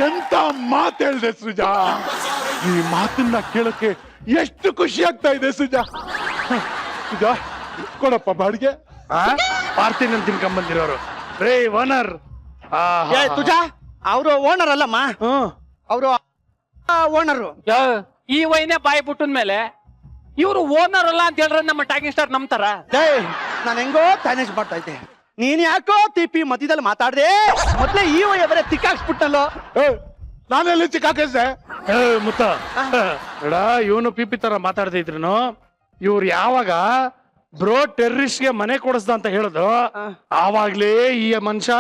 ಎಂತ ಮಾತು ಹೇಳ್ದೆ ಸೃಜಾ. ಈ ಮಾತನ್ನ ಕೇಳಕ್ಕೆ ಎಷ್ಟು ಖುಷಿ ಆಗ್ತಾ ಇದೆ ಸೃಜಾ. ಸೃಜಾ ಕೊಡಪ್ಪ ಬಾಡಿಗೆ. ಪಾರ್ತಿನ ತಿನ್ಕೊಂಬಂದಿರೋರು ರೇ ಓನರ್. ತುಜಾ ಅವರು ಓನರ್ ಅಲ್ಲಮ್ಮ, ಅವರು ಓನರು. ಈ ವೈನೇ ಬಾಯಿ ಬಿಟ್ಟನ್ ಮೇಲೆ ಇವ್ರು ಓನರ್ ಅಲ್ಲ ಅಂತ ಹೇಳಿದ್ರೆ ನಮ್ಮ ಟಾಕಿಂಗ್ ಸ್ಟಾರ್ ನಂಬ್ತಾರ? ನಾನು ಹೆಂಗೋ ಮ್ಯಾನೇಜ್ ಮಾಡ್ತಾ ಇದ್ದೆ, ನೀನ್ ಯಾಕೋ ತಿಪ್ಪಿ ಮಧ್ಯದಲ್ಲಿ ಮಾತಾಡ್ದೆ. ಮೊದ್ಲೇ ಈ ವಯ ತಿಕ್ಕಾಕ್ಸ್ಬಿಟ್ಟಲ್ಲೋ. ನಾನೆಲ್ಲಿ ಚಿಕ್ಕಾಕಿಸ್ದೆ? ಮುತ್ತ ಎಡ ಇವನು ಪಿಪಿ ತರ ಮಾತಾಡ್ತಾ ಇದ್ರು. ಇವ್ರು ಯಾವಾಗ ಬ್ರೋ ಟೆರ್ರಿಸ್ಟ್ ಗೆ ಮನೆ ಕೊಡಿಸ್ದ ಅಂತ ಹೇಳಿದ್ರು ಆವಾಗ್ಲೇ ಈ ಮನುಷ್ಯ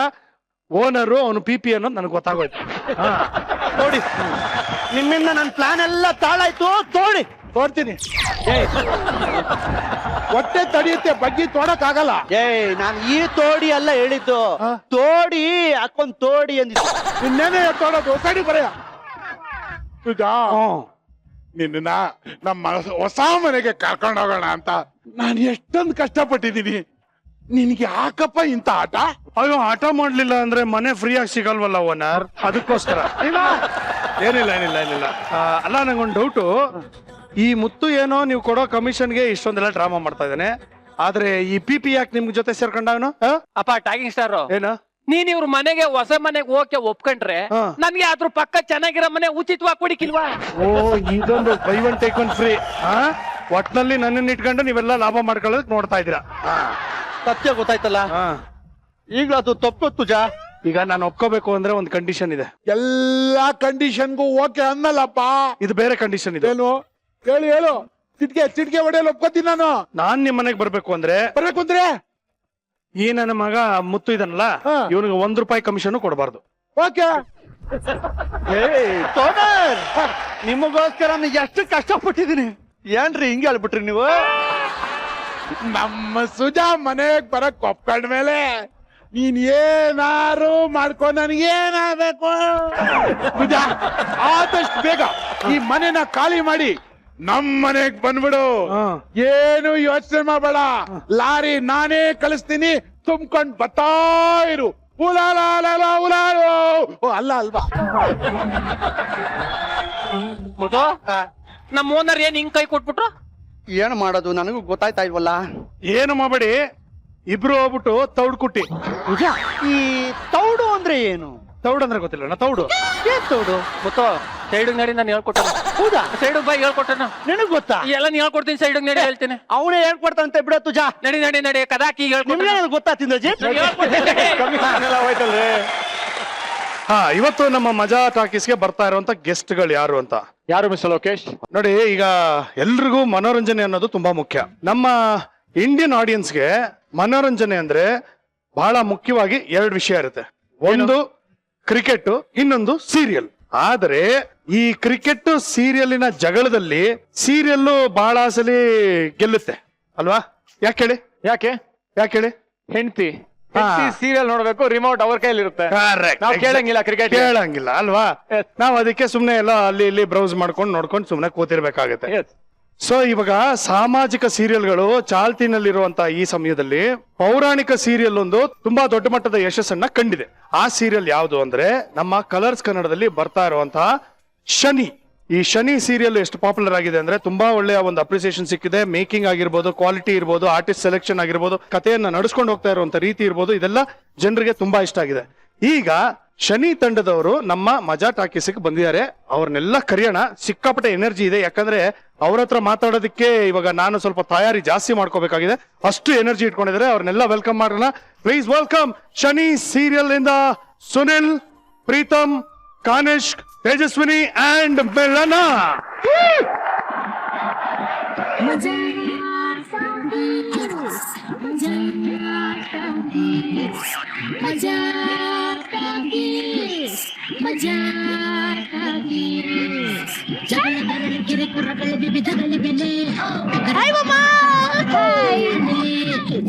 ಓನರು, ಅವನು ಪಿಪಿ ಅನ್ನೋದು ನನಗೆ ಗೊತ್ತಾಗೋಯ್ತು. ನೋಡಿ ನಿಮ್ಮಿಂದ ನನ್ನ ಪ್ಲಾನ್ ಎಲ್ಲ ತಾಳಾಯ್ತು. ತೋಡ್ತೀನಿ. ಹೊಟ್ಟೆ ತಡಿಯುತ್ತೆ, ಬಗ್ಗೆ ತೋಡಕ್ ಆಗಲ್ಲ. ನಾನು ಈ ತೋಡಿ ಅಲ್ಲ ಹೇಳಿದ್ದು, ತೋಡಿ ಹಾಕೊಂಡ್ ತೋಡಿ ಅಂದಿದ್ದು. ಇನ್ನೇನೇ ತೋಡೋದು ಸಡಿ ಬರೆಯ. ಸುಜಾ ನಿನ್ನ ನಮ್ಮ ಹೊಸ ಮನೆಗೆ ಕರ್ಕೊಂಡು ಹೋಗೋಣ ಅಂತ ನಾನು ಎಷ್ಟೊಂದು ಕಷ್ಟಪಟ್ಟಿದ್ದೀನಿ. ನಿನ್ಗೆ ಯಾಕಪ್ಪ ಇಂತ ಆಟ? ಅಯ್ಯೋ ಆಟ ಮಾಡ್ಲಿಲ್ಲ ಅಂದ್ರೆ ಮನೆ ಫ್ರೀಯಾಗಿ ಸಿಗಲ್ವಲ್ಲ ಓನರ್, ಅದಕ್ಕೋಸ್ಕರ. ಏನಿಲ್ಲ ಅಲ್ಲ, ನಂಗೊಂದು ಡೌಟು. ಈ ಮುತ್ತು ಏನೋ ನೀವು ಕೊಡೋ ಕಮಿಷನ್ಗೆ ಇಷ್ಟೊಂದೆಲ್ಲ ಡ್ರಾಮಾ ಮಾಡ್ತಾ ಇದ್ದಾನೆ, ಆದ್ರೆ ಈ ಪಿಪಿ ಯಾಕೆ ನಿಮ್ಗೆ ಜೊತೆ ಸೇರ್ಕೊಂಡವನು? ಅಪ್ಪ ಟಾಕಿಂಗ್ ಸ್ಟಾರ್, ಏನು ನೀನ್ ಇವ್ರ ಮನೆಗೆ ಹೊಸ ಮನೆಗೆ ಹೋಗಕ್ಕೆ ಒಪ್ಕೊಂಡ್ರೆ ನನ್ಗೆ ಅದ್ರ ಪಕ್ಕ ಚೆನ್ನಾಗಿರೋ ಮನೆ ಉಚಿತವಾಗಿ ಕೊಡಿಕಿಲ್ವಾ? ಓ, ಇದೊಂದು by one take one free. ಒಟ್ನಲ್ಲಿ ನನ್ನನ್ನು ಇಟ್ಕೊಂಡು ನೀವೆಲ್ಲ ಲಾಭ ಮಾಡ್ಕೊಳ್ಳೋದಕ್ಕೆ ನೋಡ್ತಾ ಇದ್ದೀರಾ. ಸತ್ಯ ಗೊತ್ತಾಯ್ತಲ್ಲ, ಈಗ್ಲೂ ಅದು ತಪ್ಪು ತುಜಾ. ಈಗ ನಾನು ಒಪ್ಕೋಬೇಕು ಅಂದ್ರೆ ಒಂದು ಕಂಡೀಷನ್ ಇದೆ. ಎಲ್ಲಾ ಕಂಡೀಷನ್ಗೂ ಓಕೆ ಅನ್ನಲ್ಲಪ್ಪ. ಇದು ಬೇರೆ ಕಂಡೀಷನ್ ಇದೆ. ಏನು ಹೇಳು? ಚಿಟ್ಕೆ ಹೊಡೆಯಲು ಒಪ್ಕೋತೀನಿ ನಾನು. ನಾನ್ ನಿಮ್ ಮನೆಗೆ ಬರ್ಬೇಕು ಅಂದ್ರೆ ಈ ನನ್ನ ಮಗ ಮುತ್ತು ಇದನ್ನಲ್ಲ, ಇವನಿಗೆ ₹1 ಕಮಿಷನ್ ಕೊಡಬಾರ್ದು. ಓಕೆ. ನಿಮಗೋಸ್ಕರ ಎಷ್ಟು ಕಷ್ಟಪಟ್ಟಿದ್ದೀನಿ. ಏನ್ರಿ ಹಿಂಗೆ ಹೇಳ್ಬಿಟ್ರಿ ನೀವು? ನಮ್ಮ ಸುಜಾ ಮನೆಗ್ ಬರಕ್ ಒಪ್ಕೊಂಡ್ಮೇಲೆ ನೀನ್ ಏನಾರು ಮಾಡ್ಕೊ, ನನಗೇನಾಗಬೇಕು? ಸುಜಾ ಆದಷ್ಟು ಬೇಗ ಈ ಮನೆನ ಖಾಲಿ ಮಾಡಿ ನಮ್ ಮನೆಗ್ ಬಂದ್ಬಿಡು. ಏನು ಯೋಚನೆ ಮಾಡಬೇಡ, ಲಾರಿ ನಾನೇ ಕಳಿಸ್ತೀನಿ, ತುಂಬ್ಕೊಂಡ್ ಬರ್ತಾ ಇರು. ಅಲ್ಲ ಅಲ್ವಾ? ನಮ್ಮ ಓನರ್ ಏನ್ ಹಿಂಗ್ ಕೈ ಕೊಟ್ಬಿಟ್ರು? ಏನ್ ಮಾಡೋದು ನನಗೂ ಗೊತ್ತಾಯ್ತಾ ಇಲ್ವಲ್ಲ. ಏನು ಮಾಡಬೇಡಿ, ಇಬ್ರು ಹೋಗ್ಬಿಟ್ಟು ತೌಡ್ ಕುಟ್ಟಿ. ಈ ತೌಡು ಅಂದ್ರೆ ಏನು? ತೌಡ್ ಅಂದ್ರೆ ಗೊತ್ತಿಲ್ಲ. ತೌಡು ಏನ್ ತೌಡು? ಗೊತ್ತೋ? ಸೈಡ್ ನಡಿ, ನಾನು ಹೇಳ್ಕೊಟ್ಟೆ. ಹೌದಾ? ಸೈಡ್ ಬಾಯ್ ಹೇಳ್ಕೊಟ್ಟನ. ನಿನಗ್ ಗೊತ್ತಾ? ಎಲ್ಲ ನೀ ಹೇಳ್ಕೊಡ್ತೀನಿ, ಸೈಡ್ ನಡಿ ಹೇಳ್ತೀನಿ. ಅವನೇ ಹೇಳ್ಕೊಡ್ತಾನಂತೆ ಬಿಡ ತುಜಾ. ನಡಿ ಕದಾಕಿ ನಿಮ್ಗೆ ಗೊತ್ತಾ ತಿಂದಜಿ? ಇವತ್ತು ನಮ್ಮ ಮಜಾ ಟಾಕೀಸ್ಗೆ ಬರ್ತಾ ಇರುವಂತ ಗೆಸ್ಟ್ ಗಳು ಯಾರು ಅಂತ? ಯಾರು ಮಿಸ್ಟರ್ ಲೋಕೇಶ್? ನೋಡಿ, ಈಗ ಎಲ್ರಿಗೂ ಮನೋರಂಜನೆ ಅನ್ನೋದು ತುಂಬಾ ಮುಖ್ಯ. ನಮ್ಮ ಇಂಡಿಯನ್ ಆಡಿಯನ್ಸ್ಗೆ ಮನೋರಂಜನೆ ಅಂದ್ರೆ ಬಹಳ ಮುಖ್ಯವಾಗಿ 2 ವಿಷಯ ಇರುತ್ತೆ. ಒಂದು ಕ್ರಿಕೆಟ್, ಇನ್ನೊಂದು ಸೀರಿಯಲ್. ಆದರೆ ಈ ಕ್ರಿಕೆಟ್ ಸೀರಿಯಲಿನ ಜಗಳದಲ್ಲಿ ಸೀರಿಯಲ್ ಬಹಳ ಸಲ ಗೆಲ್ಲುತ್ತೆ ಅಲ್ವಾ? ಯಾಕೆ ಹೇಳಿ? ಹೆಂಡತಿ ಸೀರಿಯಲ್ ನೋಡ್ಬೇಕು, ರಿಮೋಟ್ ಅವ್ರ ಕೈಯಲ್ಲಿ ಇರುತ್ತೆ. ನಾವು ಕೇಳಂಗಿಲ್ಲ, ಕ್ರಿಕೆಟ್ ಕೇಳಂಗಿಲ್ಲ ಅಲ್ವಾ? ನಾವು ಅದಕ್ಕೆ ಸುಮ್ನೆ ಎಲ್ಲ ಅಲ್ಲಿ ಇಲ್ಲಿ ಬ್ರೌಸ್ ಮಾಡ್ಕೊಂಡು ನೋಡ್ಕೊಂಡು ಸುಮ್ನೆ ಕೂತಿರ್ಬೇಕಾಗತ್ತೆ. ಸೊ ಇವಾಗ ಸಾಮಾಜಿಕ ಸೀರಿಯಲ್ಗಳು ಚಾಲ್ತಿನಲ್ಲಿರುವಂತ ಈ ಸಮಯದಲ್ಲಿ ಪೌರಾಣಿಕ ಸೀರಿಯಲ್ ಒಂದು ತುಂಬಾ ದೊಡ್ಡ ಮಟ್ಟದ ಯಶಸ್ಸನ್ನ ಕಂಡಿದೆ. ಆ ಸೀರಿಯಲ್ ಯಾವುದು ಅಂದ್ರೆ ನಮ್ಮ ಕಲರ್ಸ್ ಕನ್ನಡದಲ್ಲಿ ಬರ್ತಾ ಇರುವಂತಹ ಶನಿ. ಈ ಶನಿ ಸೀರಿಯಲ್ ಎಷ್ಟು ಪಾಪ್ಯುಲರ್ ಆಗಿದೆ ಅಂದ್ರೆ ತುಂಬಾ ಒಳ್ಳೆಯ ಒಂದು ಅಪ್ರಿಸಿಯೇಷನ್ ಸಿಕ್ಕಿದೆ. ಮೇಕಿಂಗ್ ಆಗಿರ್ಬೋದು, ಕ್ವಾಲಿಟಿ ಇರ್ಬೋದು, ಆರ್ಟಿಸ್ಟ್ ಸೆಲೆಕ್ಷನ್ ಆಗಿರ್ಬೋದು, ಕಥೆಯನ್ನ ನಡೆಸ್ಕೊಂಡು ಹೋಗ್ತಾ ಇರುವಂತ ರೀತಿ ಇರ್ಬೋದು, ಇದೆಲ್ಲ ಜನರಿಗೆ ತುಂಬಾ ಇಷ್ಟ ಆಗಿದೆ. ಈಗ ಶನಿ ತಂಡದವರು ನಮ್ಮ ಮಜಾ ಟಾಕೀಸ್ಗೆ ಬಂದಿದ್ದಾರೆ. ಅವ್ರನ್ನೆಲ್ಲ ಕರೆಯೋಣ. ಸಿಕ್ಕಾಪಟ್ಟೆ ಎನರ್ಜಿ ಇದೆ, ಯಾಕಂದ್ರೆ ಅವ್ರ ಹತ್ರ ಮಾತಾಡೋದಕ್ಕೆ ಇವಾಗ ನಾನು ಸ್ವಲ್ಪ ತಯಾರಿ ಜಾಸ್ತಿ ಮಾಡ್ಕೋಬೇಕಾಗಿದೆ. ಅಷ್ಟು ಎನರ್ಜಿ ಇಟ್ಕೊಂಡಿದ್ದಾರೆ. ಅವ್ರನ್ನೆಲ್ಲ ವೆಲ್ಕಮ್ ಮಾಡೋಣ. ಪ್ಲೀಸ್ ವೆಲ್ಕಮ್ ಶನಿ ಸೀರಿಯಲ್ ಇಂದ ಸುನಿಲ್, ಪ್ರೀತಮ್, ಕಾನಿಶ್, ತೇಜಸ್ವಿನಿ ಅಂಡ್ ಮೆಲನಾ.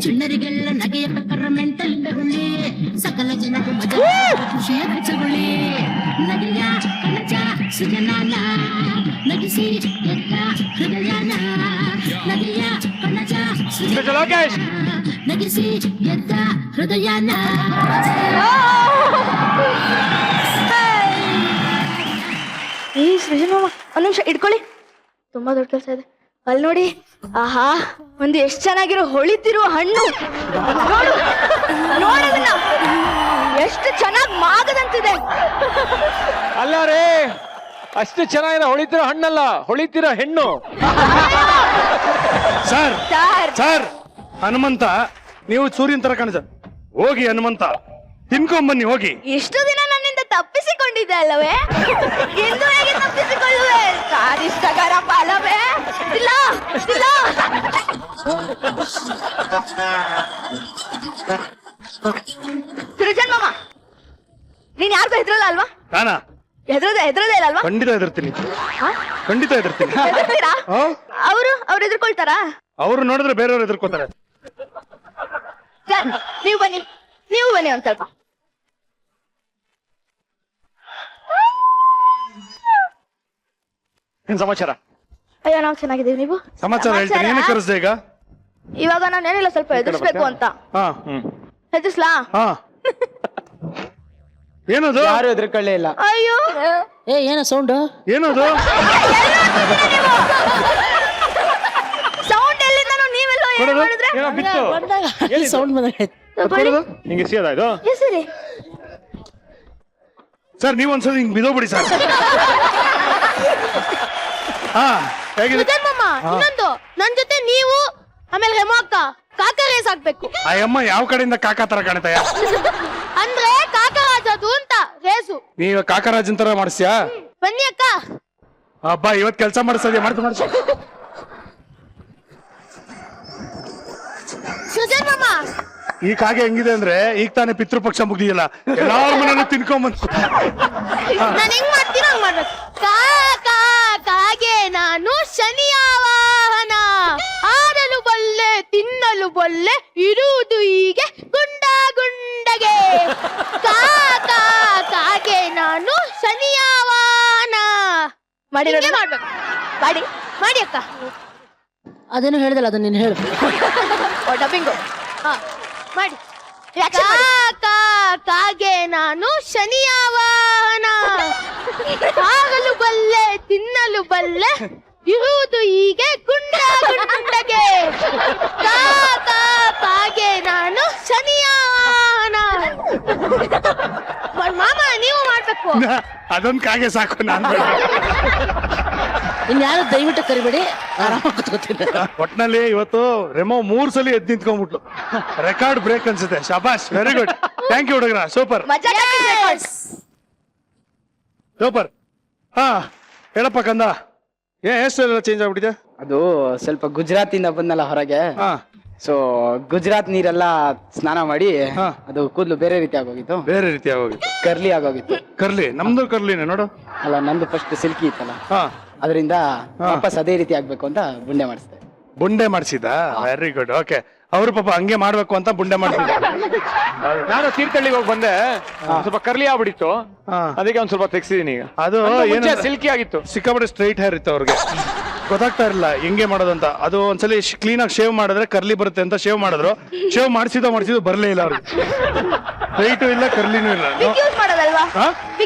ಚಿಣ್ಣರಿಗೆಲ್ಲ ನಗೆಯ ಪ್ರಕಾರ ಮೆಂಟಲ್ ತಗೊಳ್ಳಿ, ಸಕಲ ಜನರು ಮಜಾ ಖುಷಿಯ ಹಂಚಗೊಳ್ಳಿ. ನಗೆಯ ಕನಜ ಸೃಜನಾನ ನಗಿಸಿ ಎತ್ತ ಹೃದಯನ, ನಗೆಯ ಕನಜ ಸೃಜನಾನ ನಗಿಸಿ ಎತ್ತ ಹೃದಯನ. ಈ ಸೃಜನ್ ಮಾಮ ಒಂದ್ ನಿಮಿಷ ಇಟ್ಕೊಳ್ಳಿ, ತುಂಬಾ ದೊಡ್ಡ ಕೆಲಸ ಇದೆ. ಅಲ್ಲಿ ನೋಡಿ, ಆಹಾ, ಒಂದು ಎಷ್ಟು ಚೆನ್ನಾಗಿರೋ ಹೊಳಿತಿರುವ ಹಣ್ಣು. ನೋಡು ನೋಡೋದನ್ನ, ಎಷ್ಟು ಚೆನ್ನಾಗಿ ಮಾಗದಂತಿದೆ. ಅಲ್ಲ ರೇ, ಅಷ್ಟು ಚೆನ್ನಾಗಿರೋ ಹೊಳಿತಿರೋ ಹಣ್ಣಲ್ಲ, ಹೊಳಿತಿರೋ ಹೆಣ್ಣು. ಸರ್ ಸರ್ ಸರ್, ಹನುಮಂತ ನೀವು ಸೂರ್ಯನ್ ತರ ಕಾಣಿಸ. ಹೋಗಿ ಹನುಮಂತ, ತಿನ್ಕೊಂಬನ್ನಿ ಹೋಗಿ. ಇಷ್ಟು ದಿನ ನನ್ನಿಂದ ತಪ್ಪಿಸಿಕೊಂಡಿದ್ದೆ ಅಲ್ಲವೇ, ಇಂದು ಹೇಗೆ ತಪ್ಪಿಸಿಕೊಳ್ಳುವೆ? ಸಾಧಿಷ್ಟಕರ ಫಲವೇ ಇಲ್ಲ ಇಲ್ಲ. ಸೃಜನ್ ಮಾಮ, ನೀನ್ ಯಾರಿಗೂ ಹೆದ್ರಲ್ಲ ಅಲ್ವಾ? ನಾನಾ? ಹೆದ್ರದೇ ಇಲ್ಲ ಅಲ್ವಾ? ಖಂಡಿತ ಹೆದರ್ತೀನಿ, ಖಂಡಿತ ಹೆದರ್ತೀನಿ. ಹೆದರ್ತೀರಾ? ಅವ್ರು ಹೆದರ್ಕೊಳ್ತಾರಾ? ಅವ್ರು ನೋಡಿದ್ರೆ ಬೇರೆಯವ್ರು ಹೆದರ್ಕೋತಾರೆ. ಸರ್, ನೀವು ಬನ್ನಿ ಒಂದ್ ಸ್ವಲ್ಪ. ಏನ್ ಸಮಾಚಾರ? ಅಯ್ಯೋ, ನಾವು ಚೆನ್ನಾಗಿದ್ದೀವಿ. ನೀವು? ಸಮಾಚಾರ ಹೇಳ್ತೀನಿ. ಏನು ಕರೆಸ್ದೆ ಈಗ? ಇವಾಗ ನಾನು ಏನಿಲ್ಲ, ಸ್ವಲ್ಪ ಹೆದರ್ಸ್ಬೇಕು ಅಂತ. ಹಾ ಹೆದರ್ಸ್ಲಾ? ಹಾ. ಏನದು? ಯಾರು ಎದುರುಕೊಳ್ಳೇ ಇಲ್ಲ. ಅಯ್ಯೋ, ಏನೋ ಸೌಂಡ್, ಏನದು? ಸೌಂಡ್ ಎಲ್ಲಿಂದ? ನೀವೆಲ್ಲ ಏನ್ ಮಾಡಿದ್ರೆ? ಏನೋ ಬಿತ್ತು. ಸೌಂಡ್ ಬಂದಾಗೈತೆ. ನಿಂಗೆ ಸಿಗದ ಇದು? ಹೆಸರಿ ಸರ್, ನೀವೊಂದ್ಸಲ ಹಿಂಗ್ ಬಿದೋಗ್ಬಿಡಿ ಸರ್. ಹಾ, ಹೇಗಿದೆ? ಸುಜನ್ ಮಾಮ, ಇನ್ನೊಂದು, ನನ್ ಜೊತೆ ನೀವು ಆಮೇಲೆ ಹೇಮೋ ಅಕ್ಕ ಕಾಕ ರೇಸ್ ಆಗ್ಬೇಕು. ಆ ಅಮ್ಮ ಯಾವ ಕಡೆಯಿಂದ ಕಾಕಾ ತರ ಕಾಣ್ತಾಯ? ಅಂದ್ರೆ ಕಾಕರಾಜದು ಅಂತ ರೇಸು. ನೀವು ಕಾಕರಾಜನ್ ತರ ಮಾಡಿಸ್ಯಾ? ಬನ್ನಿ ಅಕ್ಕ. ಹಬ್ಬ, ಇವತ್ ಕೆಲಸ ಮಾಡಿಸೋದೇ ಮಾಡ್ಸ. ಸುಜನ್ ಮಾಮ, ಈ ಕಾಗೆ ಹೆಂಗಿದೆ ಅಂದ್ರೆ, ಈಗ ತಾನೇ ಪಿತೃಪಕ್ಷ ಮುಗ್ದಿಯಲ್ಲ, ಎಲ್ಲಾರ ಮನೇನು ತಿನ್ಕೊಂಬಂದ್. ನಾನು ಹೆಂಗ್ ಮಾಡ್ತೀನೋ ಹಂಗ್ ಮಾಡ್ಬೇಕು. ಕಾಗೆ ನಾನು ಶನಿಯ ವಾಹನ, ಆಡಲು ಬಲ್ಲೆ ತಿನ್ನಲು ಬಲ್ಲೆ, ಇರುವುದು ಹೀಗೆ ಗುಂಡಗೆ. ಕಾಗೆ ನಾನು ಶನಿಯ ವಾಹನ. ಮಾಡ್ಬೇಕು. ಮಾಡಿ ಅಕ್ಕ. ಅದೇನು ಹೇಳ್ದಲ್ಲ, ಅದನ್ನ ನೀನು ಹೇಳು. ಡಬ್ಬಿಂಗು ಮಾಡಿ. ಕಾಗೆ ನಾನು ಶನಿಯ ವಾಹನ, ಆಗಲು ಬಲ್ಲೆ ತಿನ್ನಲು ಬಲ್ಲೆ, ಇರುವುದು ಹೀಗೆ ಗುಂಡಗೆ. ಕಾಗೆ ನಾನು ಶನಿಯ ವಾಹನ. ಮಾಮ, ನೀವು ಮಾಡ್ಬೇಕು. ಅದೊಂದ್ ಕಾಗೆ ಸಾಕು, ನಾನ್ ಬೇಡ. ಇನ್ಯಾರು ದಯವಿಟ್ಟು ಕರಿಬೇಡಿ, ಆರಾಮಾಗಿ ಕೂತ್ಕೋತೀನಿ. ಒಟ್ನಲ್ಲಿ ಇವತ್ತು ರೆಮೋ 3 ಸಲ ಎದ್ದು ನಿಂತ್ಕೊಂಡ್ಬಿಟ್ಲು. ರೆಕಾರ್ಡ್ ಬ್ರೇಕ್ ಅನ್ಸುತ್ತೆ. ಶಬಾಷ್, ವೆರಿ ಗುಡ್, ಥ್ಯಾಂಕ್ ಯು ಹುಡುಗರ, ಸೂಪರ್ ಸೂಪರ್. ಹಾ, ಹೇಳಪ್ಪ ಕಂದ, ಹೇರ್ ಚೇಂಜ್ ಆಗ್ಬಿಟ್ಟಿದೆ? ಅದು ಸ್ವಲ್ಪ ಗುಜರಾತಿಂದ ಬಂದಲ್ಲ ಹೊರಗೆ, ಹಾ, ಸೊ ಗುಜರಾತ್ ನೀರೆಲ್ಲ ಸ್ನಾನ ಮಾಡಿ ಹಾ. ಅದು ಕೂದಲು ಬೇರೆ ರೀತಿ ಆಗೋಗಿತ್ತು, ಬೇರೆ ರೀತಿ ಆಗೋಗಿತ್ತು. ಕರ್ಲಿ ಆಗೋಗಿತ್ತು. ಕರ್ಲಿ, ನಮ್ದು ಕರ್ಲಿನೇ ನೋಡು. ಅಲ್ಲ, ನಂದು ಫಸ್ಟ್ ಸಿಲ್ಕಿ ಇತ್ತಲ್ಲ, ಹಾ, ಅದರಿಂದ ವಾಪಸ್ ಅದೇ ರೀತಿ ಆಗ್ಬೇಕು ಅಂತ ಬುಂಡೆ ಮಾಡಿಸ್ದೆ. ಬುಂಡೆ ಮಾಡಿಸಿದ? Very good, okay. ಅವ್ರು ಪಾಪ ಹಂಗೆ ಮಾಡ್ಬೇಕು ಅಂತ ಬುಂಡೆ ಮಾಡ್ತಿದ್ದ. ನಾನು ತೀರ್ಥಹಳ್ಳಿಗೆ ಹೋಗಿ ಬಂದೆ, ಸ್ವಲ್ಪ ಕರ್ಲಿ ಆಗ್ಬಿಟ್ಟಿತ್ತು, ಅದಕ್ಕೆ ಒಂದ್ ಸ್ವಲ್ಪ ತೆಗ್ಸಿದೀನಿ ಈಗ. ಅದು ಏನು ಸಿಲ್ಕಿ ಆಗಿತ್ತು, ಸಿಕ್ಕಾಪಟ್ಟೆ ಸ್ಟ್ರೈಟ್ ಹೇರ್ ಇತ್ತು ಅವ್ರಿಗೆ, ಗೊತ್ತಾಗ್ತಾ ಇರಲಿಲ್ಲ ಹೆಂಗೆ ಮಾಡೋದಂತ. ಅದು ಒಂದ್ಸಲಿ ಕ್ಲೀನ್ ಆಗಿ ಶೇವ್ ಮಾಡಿದ್ರೆ ಕರ್ಲಿ ಬರುತ್ತೆ ಅಂತ ಶೇವ್ ಮಾಡಿದ್ರು. ಶೇವ್ ಮಾಡಿಸಿದ್ದು ಬರ್ಲೇ ಇಲ್ಲ ಅವ್ರಿಗೆ. ಸ್ಟ್ರೈಟು ಇಲ್ಲ, ಕರ್ಲಿನೂ ಇಲ್ಲ. ಯೂಸ್ ಮಾಡೋದಲ್ವಾ?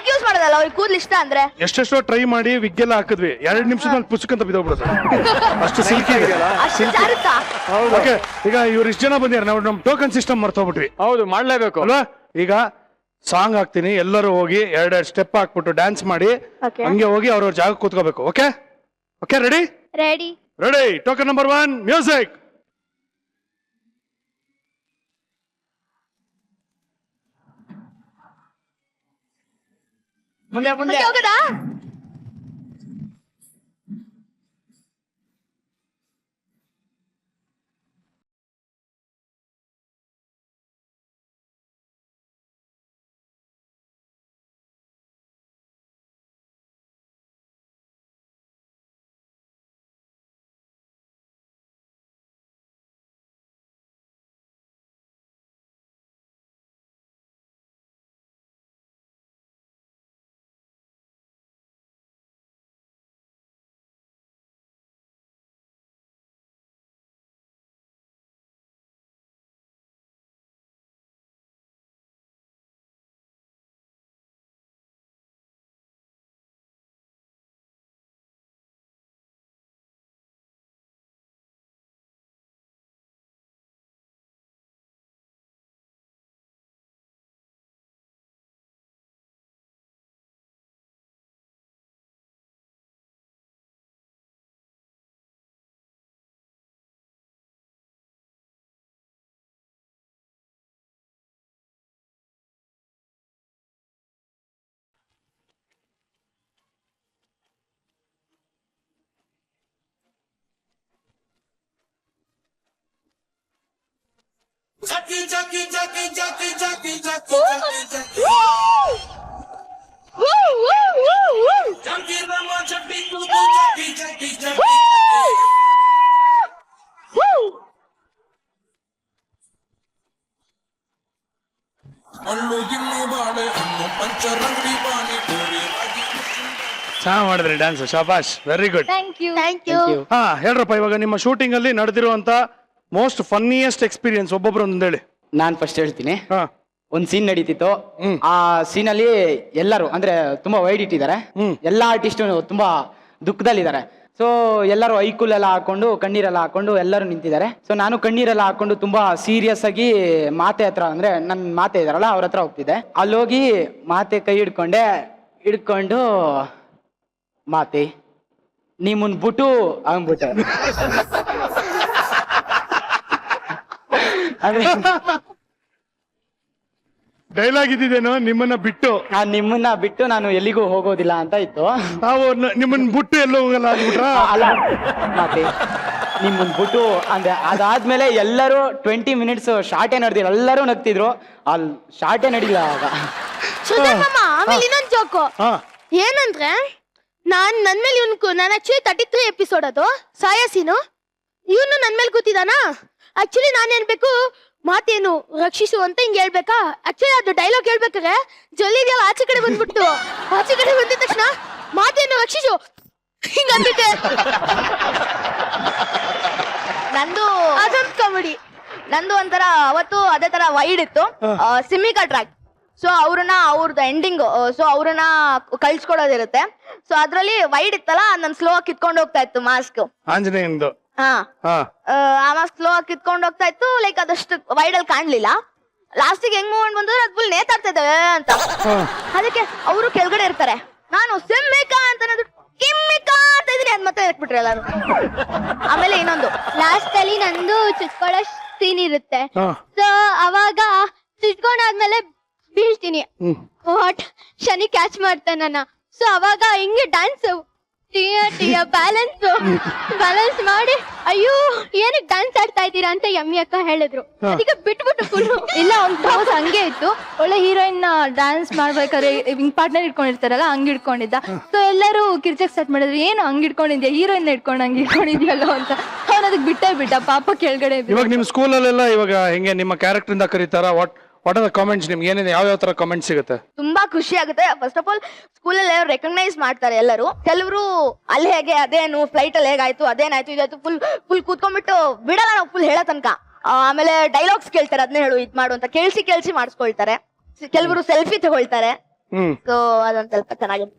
ಯೂಸ್ ಮಾಡೋದಲ್ಲ, ಅವ್ರಿಗೆ ಕೂದಲು ಇಷ್ಟ ಅಂದ್ರೆ. ಎಷ್ಟೆಷ್ಟೋ ಟ್ರೈ ಮಾಡಿ ವಿಗ್ಗೆಲ್ಲ ಹಾಕಿದ್ವಿ, 2 ನಿಮಿಷದಲ್ಲಿ ಪುಸ್ತಕಂತ ಬಿದ್ದೋಗ್ಬಿಡುತ್ತೆ, ಅಷ್ಟು ಸಿಲ್ಕಿ ಇದೆ. ಓಕೆ, ಈಗ ಇವ್ರು ಇಷ್ಟು ಜನ ಬಂದಿದ್ದಾರೆ, ನಾವು ನಮ್ ಟೋಕನ್ ಸಿಸ್ಟಮ್ ಮರ್ತೋಗ್ಬಿಟ್ವಿ. ಹೌದು, ಮಾಡ್ಲೇಬೇಕು ಅಲ್ವಾ? ಈಗ ಸಾಂಗ್ ಹಾಕ್ತೀನಿ, ಎಲ್ಲರೂ ಹೋಗಿ 2 ಸ್ಟೆಪ್ ಹಾಕ್ಬಿಟ್ಟು ಡ್ಯಾನ್ಸ್ ಮಾಡಿ ಹಂಗೆ ಹೋಗಿ ಅವ್ರವ್ರ ಜಾಗ ಕೂತ್ಕೋಬೇಕು. Okay okay, ready ready. Token number 1, music. ಮುಂದೆ ಹೋಗದಾ? ಚೆನ್ನಾಗಿ ಮಾಡಿದ್ರಿ ಡ್ಯಾನ್ಸ್, ಶಾಬಾಷ್, ವೆರಿ ಗುಡ್. ಥ್ಯಾಂಕ್ ಯು ಹಾ ಹೇಳ್ರಪ್ಪ, ಇವಾಗ ನಿಮ್ಮ ಶೂಟಿಂಗ್ ಅಲ್ಲಿ ನಡೆದಿರುವಂತ ಮೋಸ್ಟ್ ಫನ್ನಿಯೆಸ್ಟ್ ಎಕ್ಸ್ಪೀರಿಯನ್ಸ್ ಒಬ್ಬೊಬ್ರು ಒಂದು ಹೇಳಿ. ನಾನ್ ಫಸ್ಟ್ ಹೇಳ್ತೀನಿ. ಹಾ ಒಂದ್ ಸೀನ್ ನಡೀತಿತ್ತು. ಆ ಸೀನ್ ಅಲ್ಲಿ ಎಲ್ಲರೂ ಅಂದ್ರೆ ತುಂಬಾ ವೈಡ್ ಇಟ್ಟಿದ್ದಾರೆ. ಎಲ್ಲಾ ಆರ್ಟಿಸ್ಟ್ ತುಂಬಾ ದುಃಖದಲ್ಲಿದ್ದಾರೆ. ಸೊ ಎಲ್ಲರೂ ಐಕುಲ್ ಎಲ್ಲ ಹಾಕೊಂಡು ಕಣ್ಣೀರೆಲ್ಲ ಹಾಕೊಂಡು ಎಲ್ಲರೂ ನಿಂತಿದ್ದಾರೆ. ಸೊ ನಾನು ಕಣ್ಣೀರೆಲ್ಲ ಹಾಕೊಂಡು ತುಂಬಾ ಸೀರಿಯಸ್ ಆಗಿ ಮಾತೆ ಹತ್ರ, ಅಂದ್ರೆ ನನ್ ಮಾತೆ ಇದಾರಲ್ಲ ಅವ್ರ ಹತ್ರ ಹೋಗ್ತಿದ್ದೆ. ಅಲ್ಲಿ ಹೋಗಿ ಮಾತೆ ಕೈ ಹಿಡ್ಕೊಂಡು ಮಾತೆ ನೀ ಮುನ್ಬಿಟ್ಟು ಅಂದ್ಬಿಟ್ಟೆ. ಅಂದ್ರೆ ಡೈಲಾಗ್ ಇದ್ದಿದ್ದೇನೋ, ನಿಮ್ಮನ್ನ ಬಿಟ್ಟು ನಿಮ್ಮನ್ನ ಬಿಟ್ಟು ನಾನು ಎಲ್ಲಿಗೂ ಹೋಗೋದಿಲ್ಲ ಅಂತ ಇತ್ತು. ನಾವು ನಿಮ್ಮನ್ನ ಬಿಟ್ಟು ಎಲ್ಲೋ ಹೋಗಲ್ಲ ಅಂದ್ಬಿಟ್ರ. ಅಲ್ಲ ಮತ್ತೆ ನಿಮ್ಮನ್ ಬಿಟ್ಟು ಅಂದೆ. ಅದಾದ್ಮೇಲೆ ಎಲ್ಲರೂ 20 ಮಿನಿಟ್ಸ್ ಶಾರ್ಟೇ ನಡೆದಿಲ್ಲ, ಎಲ್ಲರೂ ನಗ್ತಿದ್ರು. ಅಲ್ಲಿ ಶಾರ್ಟೇ ನಡಿಲ್ಲ ಆಗ. ಆಮೇಲೆ ಇನ್ನೊಂದು ಜೋಕು ಏನಂದ್ರೆ ನನ್ ಮೇಲೆ ನಾನು ಆಕ್ಚುಲಿ 33 ಎಪಿಸೋಡ್ ಅದು ಸಾಯಸಿನು, ಇವನು ನನ್ ಮೇಲೆ ಕೂತಿದಾನ. ಆಕ್ಚುಲಿ ನಾನು ಏನ್ಬೇಕು ಮಾತೇನು ರಕ್ಷಿಸು ಅಂತ ಹಿಂಗ್ ಹೇಳ್ಬೇಕಾ. ಆಕ್ಚುಲಿ ಅದು ಡೈಲಾಗ್ ಹೇಳ್ಬೇಕಾದ್ರೆ ಜೊಲ್ಲಿಗೆಲ್ಲ ಆಚೆ ಕಡೆ ಬಂದ್ಬಿಟ್ಟು, ಆಚೆ ಕಡೆ ಬಂದಿದ ತಕ್ಷಣ ಮಾತೇನು ರಕ್ಷಿಸು ಹಿಂಗ ಅಂದ್ಬಿಟ್ಟೆ. ನಂದು ಅದೊಂದು ಕಾಮಿಡಿ. ನಂದು ಒಂಥರ ಅವತ್ತು ಅದೇ ತರ ವೈಡ್ ಇತ್ತು, ಸಿಮಿಕಾ ಟ್ರ್ಯಾಕ್. ಸೊ ಅವ್ರದ್ದು ಎಂಡಿಂಗ್, ಸೊ ಅವ್ರನ್ನ ಕಳ್ಸ್ಕೊಡೋದಿರುತ್ತೆ. ಸೊ ಅದ್ರಲ್ಲಿ ವೈಡ್ ಇತ್ತಲ್ಲ, ನನ್ ಸ್ಲೋ ಆಗಿ ಕಿತ್ಕೊಂಡು ಹೋಗ್ತಾ ಇತ್ತು ಮಾಸ್ಕ್. ಆಂಜನೇಯಂದು ಆ ಮಾಸ್ಕ್ ಸ್ಲೋ ಆಗಿ ಕಿತ್ಕೊಂಡು ಹೋಗ್ತಾ ಇತ್ತು. ಲೈಕ್ ಅದಷ್ಟು ವೈಡ್ ಅಲ್ಲಿ ಕಾಣ್ಲಿಲ್ಲ. ಲಾಸ್ಟಿಗೆ ಹೆಂಗ್ ಮೂವ್ಮೆಂಟ್ ಬಂದ್ರೆ ಅದು ಫುಲ್ ನೇತಾಡ್ತಾ ಇದ್ದೇವೆ ಅಂತ. ಅದಕ್ಕೆ ಅವರು ಕೆಳಗಡೆ ಇರ್ತಾರೆ, ನಾನು ಸಿಮ್ಮಿಕಾ ಅಂತ ಕಿಮ್ಮಿಕಾ ಅಂತ ಇದೀನಿ, ಅದ್ ಮತ್ತೆ ಹಾಕ್ಬಿಟ್ರೆ ಎಲ್ಲಾರು. ಆಮೇಲೆ ಇನ್ನೊಂದು ಲಾಸ್ಟ್ ಅಲ್ಲಿ ನಂದು ಚುಚ್ಕೊಳ್ಳೋ ಸೀನ್ ಇರುತ್ತೆ. ಸೊ ಅವಾಗ ಚುಚ್ಕೊಂಡಾದ್ಮೇಲೆ ಬೀಳ್ತೀನಿ. ವಾಟ್ ಶನಿ ಕ್ಯಾಚ್ ಮಾಡ್ತಾನೆ ನನ್ನ. ಸೊ ಅವಾಗ ಹಿಂಗೆ ಡ್ಯಾನ್ಸ್ ಬ್ಯಾಲೆನ್ಸ್ ಮಾಡಿ ಅಯ್ಯೋ ಏನಕ್ಕೆ ಡ್ಯಾನ್ಸ್ ಆಡ್ತಾ ಇದ್ದೀರಾ ಅಂತ ಯಮ್ಮಿ ಅಕ್ಕ ಹೇಳಿದ್ರು. ಅದಕ್ಕೆ ಬಿಟ್ಬಿಟ್ಟು ಫುಲ್ ಇಲ್ಲ ಒಂದು ಹಂಗೆ ಇತ್ತು. ಒಳ್ಳೆ ಹೀರೋಯಿನ್ ಡ್ಯಾನ್ಸ್ ಮಾಡ್ಬೇಕಾದ್ರೆ ಹಿಂಗ್ ಪಾರ್ಟ್ನರ್ ಇಟ್ಕೊಂಡಿರ್ತಾರಲ್ಲ ಹಂಗ್ ಇಟ್ಕೊಂಡಿದ್ದ. ಸೊ ಎಲ್ಲರೂ ಕಿರ್ಚಕ್ ಸ್ಟಾರ್ಟ್ ಮಾಡಿದ್ರು, ಏನು ಹಂಗ್ ಇಟ್ಕೊಂಡಿದ್ಯಾ, ಹೀರೋಯಿನ್ ಇಟ್ಕೊಂಡು ಹಂಗ್ ಇಟ್ಕೊಂಡಿದ್ಯಲ್ಲ ಅಂತ. ಅವ್ನು ಅದಕ್ಕೆ ಬಿಟ್ಟ ಪಾಪ ಕೆಳಗಡೆ. ಇವಾಗ ನಿಮ್ ಸ್ಕೂಲಲ್ಲೆಲ್ಲ ಇವಾಗ ಹೆಂಗೆ ನಿಮ್ಮ ಕ್ಯಾರೆಕ್ಟರ್ ಇಂದ ಕರೀತಾರ? What are the comments? ನಿಮ್ಗೆ ಏನಿದೆ, ಯಾವ ತರ ಕಾಮೆಂಟ್ಸ್ ಸಿಗುತ್ತೆ? ತುಂಬಾ ಖುಷಿ ಆಗುತ್ತೆ. ಫಸ್ಟ್ ಆಫ್ ಆಲ್ ಸ್ಕೂಲಲ್ಲಿ ರೆಕಗ್ನೈಸ್ ಮಾಡ್ತಾರೆ ಎಲ್ಲರೂ. ಕೆಲವರು ಅಲ್ಲಿ ಹೇಗೆ ಅದೇನು ಫ್ಲೈಟ್ ಅಲ್ಲಿ ಹೇಗಾಯ್ತು ಅದೇನಾಯ್ತು ಇದಾಯ್ತು ಫುಲ್ ಕೂತ್ಕೊಂಡ್ಬಿಟ್ಟು ಬಿಡಲ್ಲ ನಾವು ಫುಲ್ ಹೇಳೋ ತನಕ. ಆಮೇಲೆ ಡೈಲಾಗ್ಸ್ ಕೇಳ್ತಾರೆ, ಅದನ್ನ ಹೇಳು ಇದ್ ಮಾಡು ಅಂತ ಕೇಳಿಸಿ ಮಾಡಿಸ್ಕೊಳ್ತಾರೆ. ಕೆಲವರು ಸೆಲ್ಫಿ ತಗೊಳ್ತಾರೆ. ಸೊ ಅದೊಂದ್ ಸ್ವಲ್ಪ ಚೆನ್ನಾಗಿದೆ.